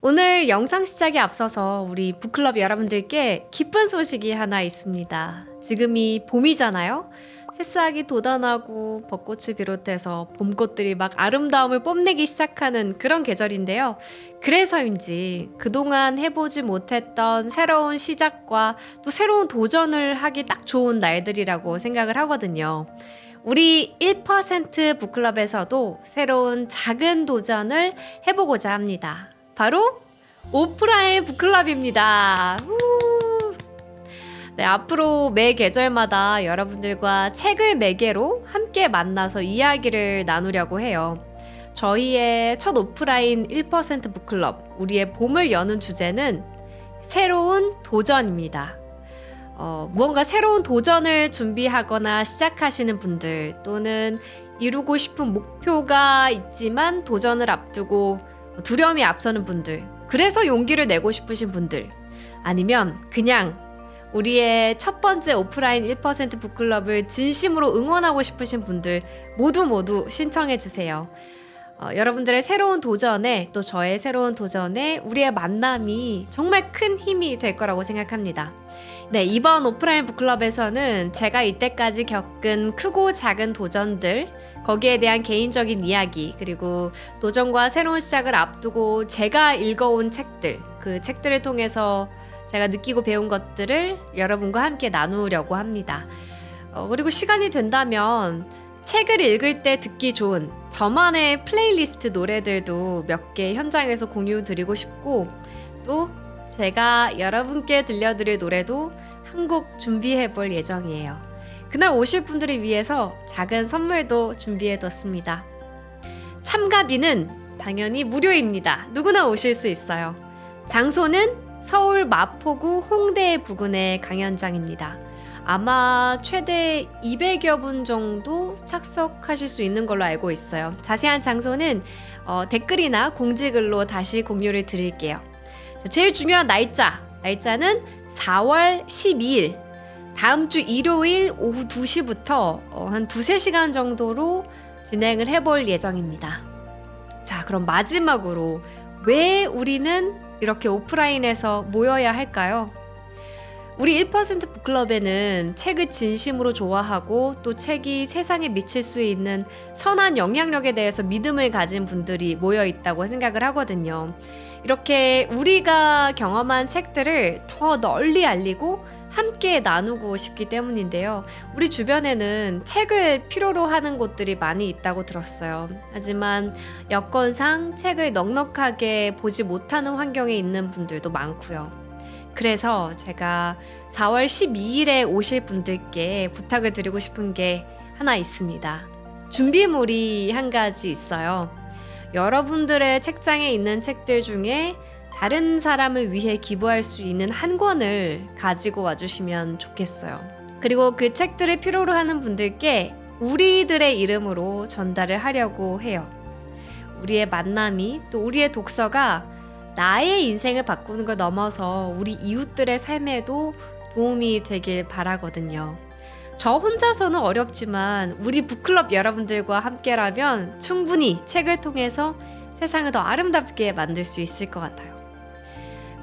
오늘 영상 시작에 앞서서 우리 북클럽 여러분들께 기쁜 소식이 하나 있습니다. 지금이 봄이잖아요. 새싹이 돋아나고 벚꽃을 비롯해서 봄꽃들이 막 아름다움을 뽐내기 시작하는 그런 계절인데요. 그래서인지 그동안 해보지 못했던 새로운 시작과 또 새로운 도전을 하기 딱 좋은 날들이라고 생각을 하거든요. 우리 1% 북클럽에서도 새로운 작은 도전을 해보고자 합니다. 바로 오프라인 북클럽입니다. 네, 앞으로 매 계절마다 여러분들과 책을 매개로 함께 만나서 이야기를 나누려고 해요. 저희의 첫 오프라인 1% 북클럽, 우리의 봄을 여는 주제는 새로운 도전입니다. 무언가 새로운 도전을 준비하거나 시작하시는 분들, 또는 이루고 싶은 목표가 있지만 도전을 앞두고 두려움이 앞서는 분들, 그래서 용기를 내고 싶으신 분들, 아니면 그냥 우리의 첫 번째 오프라인 1% 북클럽을 진심으로 응원하고 싶으신 분들 모두 신청해 주세요. 여러분들의 새로운 도전에, 또 저의 새로운 도전에 우리의 만남이 정말 큰 힘이 될 거라고 생각합니다. 네, 이번 오프라인 북클럽에서는 제가 이때까지 겪은 크고 작은 도전들, 거기에 대한 개인적인 이야기, 그리고 도전과 새로운 시작을 앞두고 제가 읽어온 책들, 그 책들을 통해서 제가 느끼고 배운 것들을 여러분과 함께 나누려고 합니다. 그리고 시간이 된다면 책을 읽을 때 듣기 좋은 저만의 플레이리스트 노래들도 몇 개 현장에서 공유 드리고 싶고, 또 제가 여러분께 들려드릴 노래도 한 곡 준비해 볼 예정이에요. 그날 오실 분들을 위해서 작은 선물도 준비해 뒀습니다. 참가비는 당연히 무료입니다. 누구나 오실 수 있어요. 장소는 서울 마포구 홍대 부근의 강연장입니다. 아마 최대 200여 분 정도 착석하실 수 있는 걸로 알고 있어요. 자세한 장소는 댓글이나 공지글로 다시 공유를 드릴게요. 제일 중요한 날짜는 4월 12일, 다음 주 일요일 오후 2시부터 한 2-3시간 정도로 진행을 해볼 예정입니다. 자, 그럼 마지막으로 왜 우리는 이렇게 오프라인에서 모여야 할까요? 우리 1% 북클럽에는 책을 진심으로 좋아하고 또 책이 세상에 미칠 수 있는 선한 영향력에 대해서 믿음을 가진 분들이 모여 있다고 생각을 하거든요. 이렇게 우리가 경험한 책들을 더 널리 알리고 함께 나누고 싶기 때문인데요. 우리 주변에는 책을 필요로 하는 곳들이 많이 있다고 들었어요. 하지만 여건상 책을 넉넉하게 보지 못하는 환경에 있는 분들도 많고요. 그래서 제가 4월 12일에 오실 분들께 부탁을 드리고 싶은 게 하나 있습니다. 준비물이 한 가지 있어요. 여러분들의 책장에 있는 책들 중에 다른 사람을 위해 기부할 수 있는 한 권을 가지고 와주시면 좋겠어요. 그리고 그 책들을 필요로 하는 분들께 우리들의 이름으로 전달을 하려고 해요. 우리의 만남이, 또 우리의 독서가 나의 인생을 바꾸는 걸 넘어서 우리 이웃들의 삶에도 도움이 되길 바라거든요. 저 혼자서는 어렵지만 우리 북클럽 여러분들과 함께라면 충분히 책을 통해서 세상을 더 아름답게 만들 수 있을 것 같아요.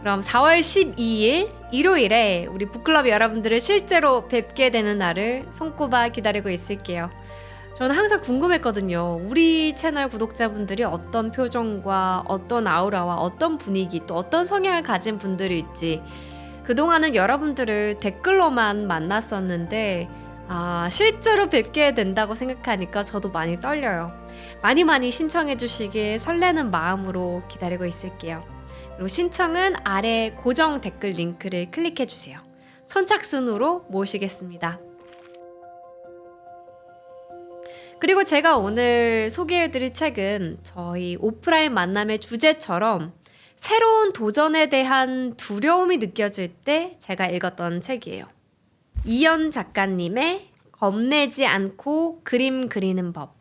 그럼 4월 12일 일요일에 우리 북클럽 여러분들을 실제로 뵙게 되는 날을 손꼽아 기다리고 있을게요. 저는 항상 궁금했거든요. 우리 채널 구독자분들이 어떤 표정과 어떤 아우라와 어떤 분위기, 또 어떤 성향을 가진 분들일지. 그동안은 여러분들을 댓글로만 만났었는데 실제로 뵙게 된다고 생각하니까 저도 많이 떨려요. 많이 신청해 주시길 설레는 마음으로 기다리고 있을게요. 그리고 신청은 아래 고정 댓글 링크를 클릭해 주세요. 선착순으로 모시겠습니다. 그리고 제가 오늘 소개해드릴 책은 저희 오프라인 만남의 주제처럼 새로운 도전에 대한 두려움이 느껴질 때 제가 읽었던 책이에요. 이연 작가님의 겁내지 않고 그림 그리는 법.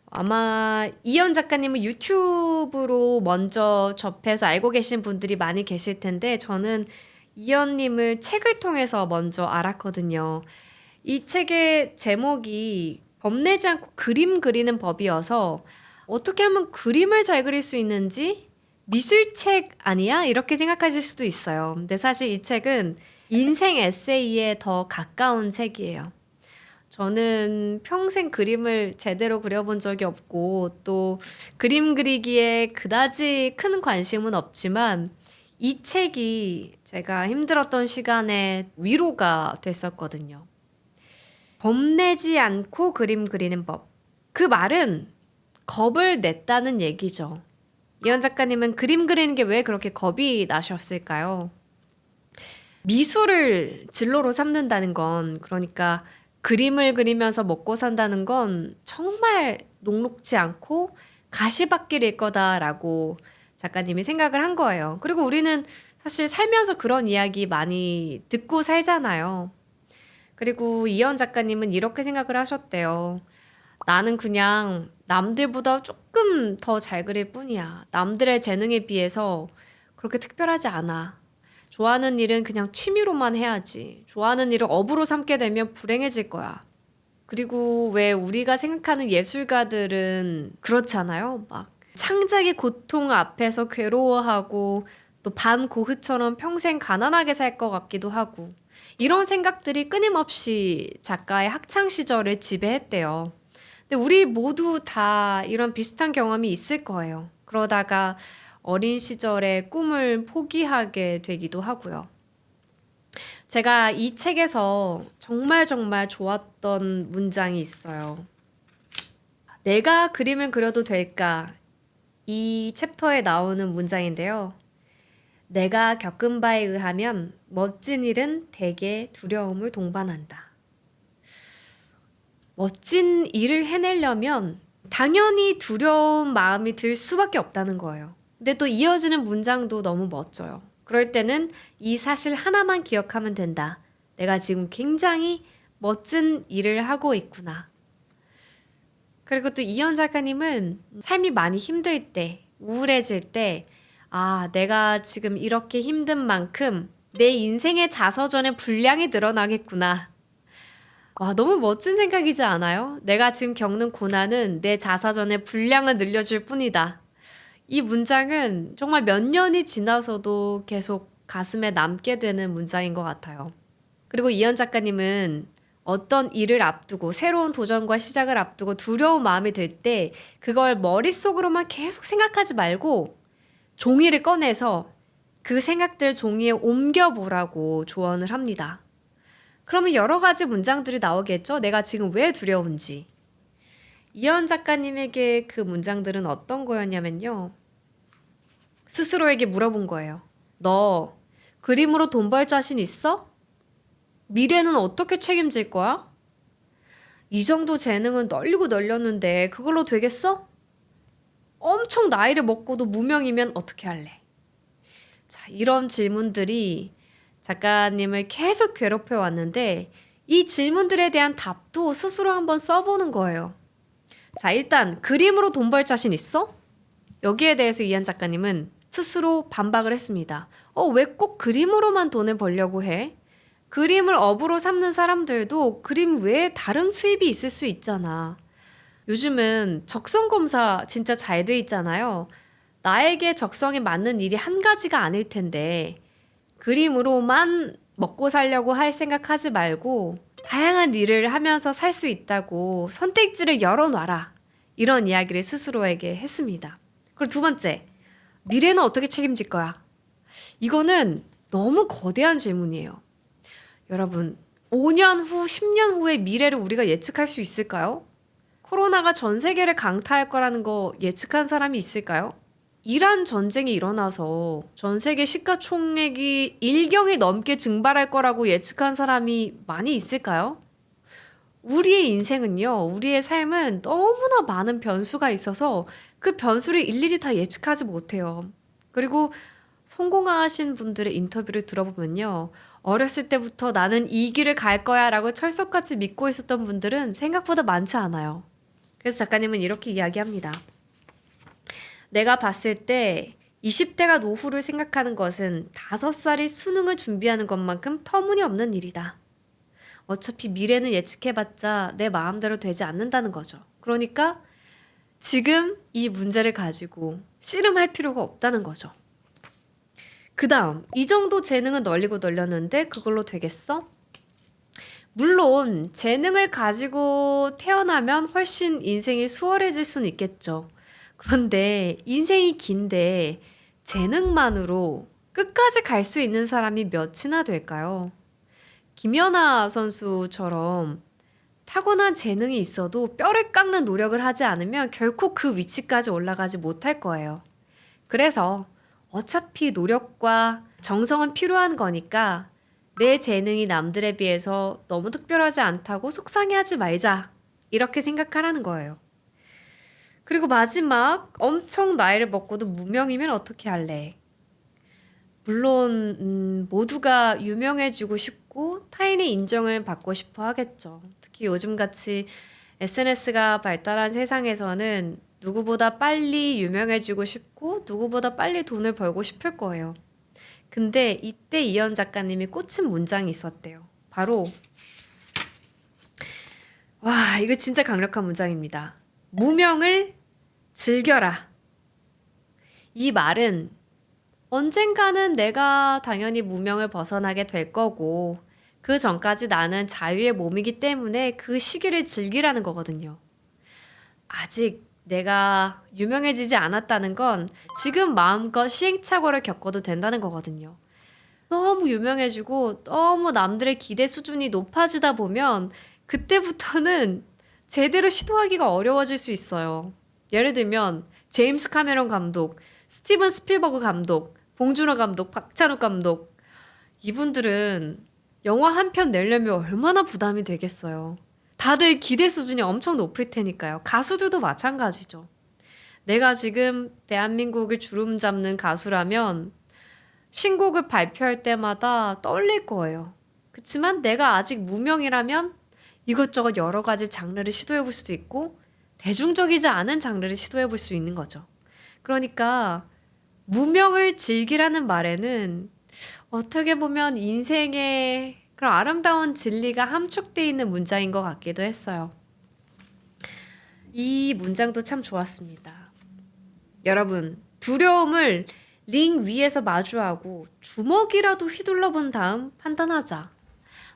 아마 이연 작가님은 유튜브로 먼저 접해서 알고 계신 분들이 많이 계실 텐데, 저는 이연님을 책을 통해서 먼저 알았거든요. 이 책의 제목이 겁내지 않고 그림 그리는 법이어서 어떻게 하면 그림을 잘 그릴 수 있는지, 미술책 아니야? 이렇게 생각하실 수도 있어요. 근데 사실 이 책은 인생 에세이에 더 가까운 책이에요. 저는 평생 그림을 제대로 그려본 적이 없고 또 그림 그리기에 그다지 큰 관심은 없지만 이 책이 제가 힘들었던 시간에 위로가 됐었거든요. 겁내지 않고 그림 그리는 법. 그 말은 겁을 냈다는 얘기죠. 이현 작가님은 그림 그리는 게 왜 그렇게 겁이 나셨을까요? 미술을 진로로 삼는다는 건, 그러니까 그림을 그리면서 먹고 산다는 건 정말 녹록지 않고 가시밭길일 거다라고 작가님이 생각을 한 거예요. 그리고 우리는 사실 살면서 그런 이야기 많이 듣고 살잖아요. 그리고 이현 작가님은 이렇게 생각을 하셨대요. 나는 그냥 남들보다 조금 더 잘 그릴 뿐이야. 남들의 재능에 비해서 그렇게 특별하지 않아. 좋아하는 일은 그냥 취미로만 해야지. 좋아하는 일을 업으로 삼게 되면 불행해질 거야. 그리고 왜 우리가 생각하는 예술가들은 그렇잖아요. 막 창작의 고통 앞에서 괴로워하고 또 반고흐처럼 평생 가난하게 살 것 같기도 하고 이런 생각들이 끊임없이 작가의 학창 시절을 지배했대요. 근데 우리 모두 다 이런 비슷한 경험이 있을 거예요. 그러다가 어린 시절의 꿈을 포기하게 되기도 하고요. 제가 이 책에서 정말 정말 좋았던 문장이 있어요. 내가 그림을 그려도 될까? 이 챕터에 나오는 문장인데요. 내가 겪은 바에 의하면 멋진 일은 대개 두려움을 동반한다. 멋진 일을 해내려면 당연히 두려운 마음이 들 수밖에 없다는 거예요. 근데 또 이어지는 문장도 너무 멋져요. 그럴 때는 이 사실 하나만 기억하면 된다. 내가 지금 굉장히 멋진 일을 하고 있구나. 그리고 또 이현 작가님은 삶이 많이 힘들 때, 우울해질 때, 아, 내가 지금 이렇게 힘든 만큼 내 인생의 자서전에 분량이 늘어나겠구나. 와, 너무 멋진 생각이지 않아요? 내가 지금 겪는 고난은 내 자서전의 분량을 늘려줄 뿐이다. 이 문장은 정말 몇 년이 지나서도 계속 가슴에 남게 되는 문장인 것 같아요. 그리고 이현 작가님은 어떤 일을 앞두고 새로운 도전과 시작을 앞두고 두려운 마음이 들 때 그걸 머릿속으로만 계속 생각하지 말고 종이를 꺼내서 그 생각들을 종이에 옮겨보라고 조언을 합니다. 그러면 여러 가지 문장들이 나오겠죠? 내가 지금 왜 두려운지. 이현 작가님에게 그 문장들은 어떤 거였냐면요. 스스로에게 물어본 거예요. 너 그림으로 돈 벌 자신 있어? 미래는 어떻게 책임질 거야? 이 정도 재능은 널리고 널렸는데 그걸로 되겠어? 엄청 나이를 먹고도 무명이면 어떻게 할래? 자, 이런 질문들이 작가님을 계속 괴롭혀 왔는데 이 질문들에 대한 답도 스스로 한번 써보는 거예요. 자, 일단 그림으로 돈 벌 자신 있어? 여기에 대해서 이한 작가님은 스스로 반박을 했습니다. 왜 꼭 그림으로만 돈을 벌려고 해? 그림을 업으로 삼는 사람들도 그림 외에 다른 수입이 있을 수 있잖아. 요즘은 적성 검사 진짜 잘 돼 있잖아요. 나에게 적성에 맞는 일이 한 가지가 아닐 텐데 그림으로만 먹고 살려고 할 생각하지 말고 다양한 일을 하면서 살 수 있다고 선택지를 열어놔라. 이런 이야기를 스스로에게 했습니다. 그리고 두 번째, 미래는 어떻게 책임질 거야? 이거는 너무 거대한 질문이에요. 여러분, 5년 후, 10년 후의 미래를 우리가 예측할 수 있을까요? 코로나가 전 세계를 강타할 거라는 거 예측한 사람이 있을까요? 이란 전쟁이 일어나서 전 세계 시가총액이 1경이 넘게 증발할 거라고 예측한 사람이 많이 있을까요? 우리의 인생은요, 우리의 삶은 너무나 많은 변수가 있어서 그 변수를 일일이 다 예측하지 못해요. 그리고 성공하신 분들의 인터뷰를 들어보면요, 어렸을 때부터 나는 이 길을 갈 거야 라고 철석같이 믿고 있었던 분들은 생각보다 많지 않아요. 그래서 작가님은 이렇게 이야기합니다. 내가 봤을 때 20대가 노후를 생각하는 것은 5살이 수능을 준비하는 것만큼 터무니없는 일이다. 어차피 미래는 예측해봤자 내 마음대로 되지 않는다는 거죠. 그러니까 지금 이 문제를 가지고 씨름할 필요가 없다는 거죠. 그 다음, 이 정도 재능은 널리고 널렸는데 그걸로 되겠어? 물론 재능을 가지고 태어나면 훨씬 인생이 수월해질 수는 있겠죠. 그런데 인생이 긴데 재능만으로 끝까지 갈 수 있는 사람이 몇이나 될까요? 김연아 선수처럼 타고난 재능이 있어도 뼈를 깎는 노력을 하지 않으면 결코 그 위치까지 올라가지 못할 거예요. 그래서 어차피 노력과 정성은 필요한 거니까 내 재능이 남들에 비해서 너무 특별하지 않다고 속상해하지 말자. 이렇게 생각하라는 거예요. 그리고 마지막, 엄청 나이를 먹고도 무명이면 어떻게 할래? 물론 모두가 유명해지고 싶고 타인의 인정을 받고 싶어 하겠죠. 특히 요즘같이 SNS가 발달한 세상에서는 누구보다 빨리 유명해지고 싶고 누구보다 빨리 돈을 벌고 싶을 거예요. 근데 이때 이현 작가님이 꽂힌 문장이 있었대요. 바로 와, 이거 진짜 강력한 문장입니다. 무명을 즐겨라. 이 말은 언젠가는 내가 당연히 무명을 벗어나게 될 거고 그 전까지 나는 자유의 몸이기 때문에 그 시기를 즐기라는 거거든요. 아직 내가 유명해지지 않았다는 건 지금 마음껏 시행착오를 겪어도 된다는 거거든요. 너무 유명해지고 너무 남들의 기대 수준이 높아지다 보면 그때부터는 제대로 시도하기가 어려워질 수 있어요. 예를 들면 제임스 카메론 감독, 스티븐 스필버그 감독, 봉준호 감독, 박찬욱 감독 이분들은 영화 한 편 내려면 얼마나 부담이 되겠어요. 다들 기대 수준이 엄청 높을 테니까요. 가수들도 마찬가지죠. 내가 지금 대한민국을 주름 잡는 가수라면 신곡을 발표할 때마다 떨릴 거예요. 그치만 내가 아직 무명이라면 이것저것 여러 가지 장르를 시도해 볼 수도 있고 대중적이지 않은 장르를 시도해 볼 수 있는 거죠. 그러니까 무명을 즐기라는 말에는 어떻게 보면 인생의 그런 아름다운 진리가 함축되어 있는 문장인 것 같기도 했어요. 이 문장도 참 좋았습니다. 여러분, 두려움을 링 위에서 마주하고 주먹이라도 휘둘러 본 다음 판단하자.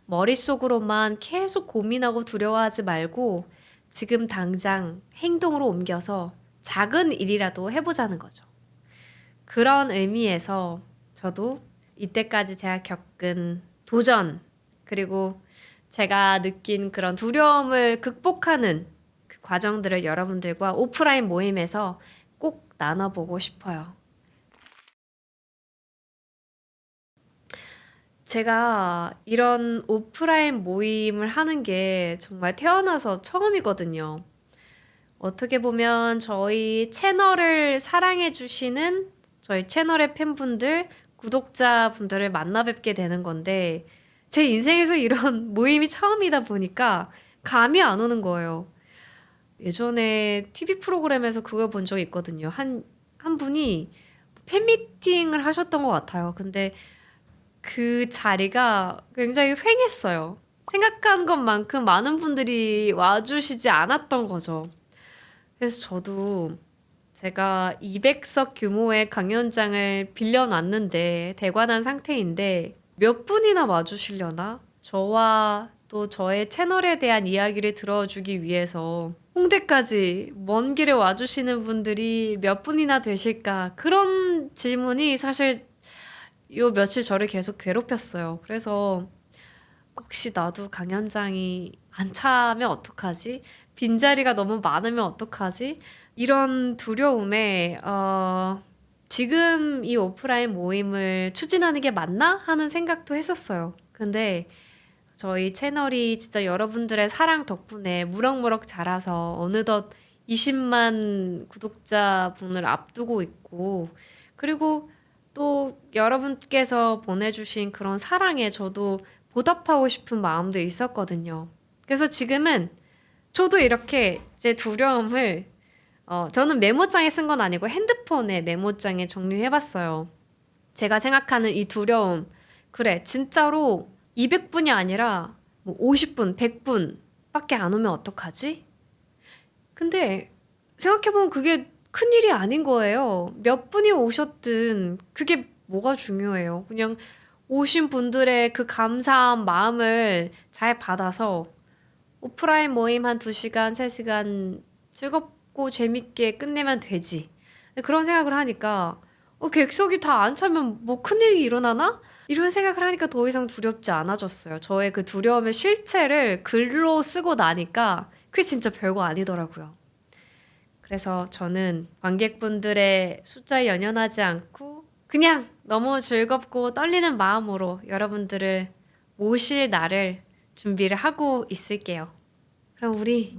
머릿속으로만 계속 고민하고 두려워하지 말고 지금 당장 행동으로 옮겨서 작은 일이라도 해보자는 거죠. 그런 의미에서 저도 이때까지 제가 겪은 도전, 그리고 제가 느낀 그런 두려움을 극복하는 그 과정들을 여러분들과 오프라인 모임에서 꼭 나눠보고 싶어요. 제가 이런 오프라인 모임을 하는 게 정말 태어나서 처음이거든요. 어떻게 보면 저희 채널을 사랑해주시는 저희 채널의 팬분들, 구독자분들을 만나 뵙게 되는 건데, 제 인생에서 이런 모임이 처음이다 보니까 감이 안 오는 거예요. 예전에 TV 프로그램에서 그걸 본 적이 있거든요. 한 분이 팬미팅을 하셨던 것 같아요. 근데 그 자리가 굉장히 휑했어요. 생각한 것만큼 많은 분들이 와주시지 않았던 거죠. 그래서 저도 제가 200석 규모의 강연장을 빌려놨는데 대관한 상태인데 몇 분이나 와주시려나? 저와 또 저의 채널에 대한 이야기를 들어주기 위해서 홍대까지 먼 길에 와주시는 분들이 몇 분이나 되실까? 그런 질문이 사실 요 며칠 저를 계속 괴롭혔어요. 그래서 혹시 나도 강연장이 안 차면 어떡하지? 빈자리가 너무 많으면 어떡하지? 이런 두려움에 지금 이 오프라인 모임을 추진하는 게 맞나? 하는 생각도 했었어요. 근데 저희 채널이 진짜 여러분들의 사랑 덕분에 무럭무럭 자라서 어느덧 20만 구독자분을 앞두고 있고 그리고 또 여러분께서 보내주신 그런 사랑에 저도 보답하고 싶은 마음도 있었거든요. 그래서 지금은 저도 이렇게 제 두려움을 저는 메모장에 쓴 건 아니고 핸드폰에 메모장에 정리해봤어요. 제가 생각하는 이 두려움. 그래, 진짜로 200분이 아니라 뭐 50분, 100분 밖에 안 오면 어떡하지? 근데 생각해보면 그게 큰일이 아닌 거예요. 몇 분이 오셨든 그게 뭐가 중요해요. 그냥 오신 분들의 그 감사한 마음을 잘 받아서 오프라인 모임 한 2시간, 3시간 즐겁고 재밌게 끝내면 되지. 그런 생각을 하니까 객석이 다 안 차면 뭐 큰일이 일어나나? 이런 생각을 하니까 더 이상 두렵지 않아졌어요. 저의 그 두려움의 실체를 글로 쓰고 나니까 그게 진짜 별거 아니더라고요. 그래서 저는 관객분들의 숫자에 연연하지 않고 그냥 너무 즐겁고 떨리는 마음으로 여러분들을 모실 날을 준비를 하고 있을게요. 그럼 우리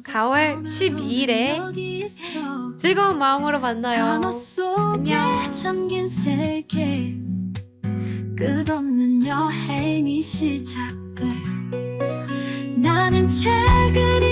4월 12일에 즐거운 마음으로 만나요. 단어 속에 안녕. 잠긴 세계 끝없는 여행이 시작돼 나는 책을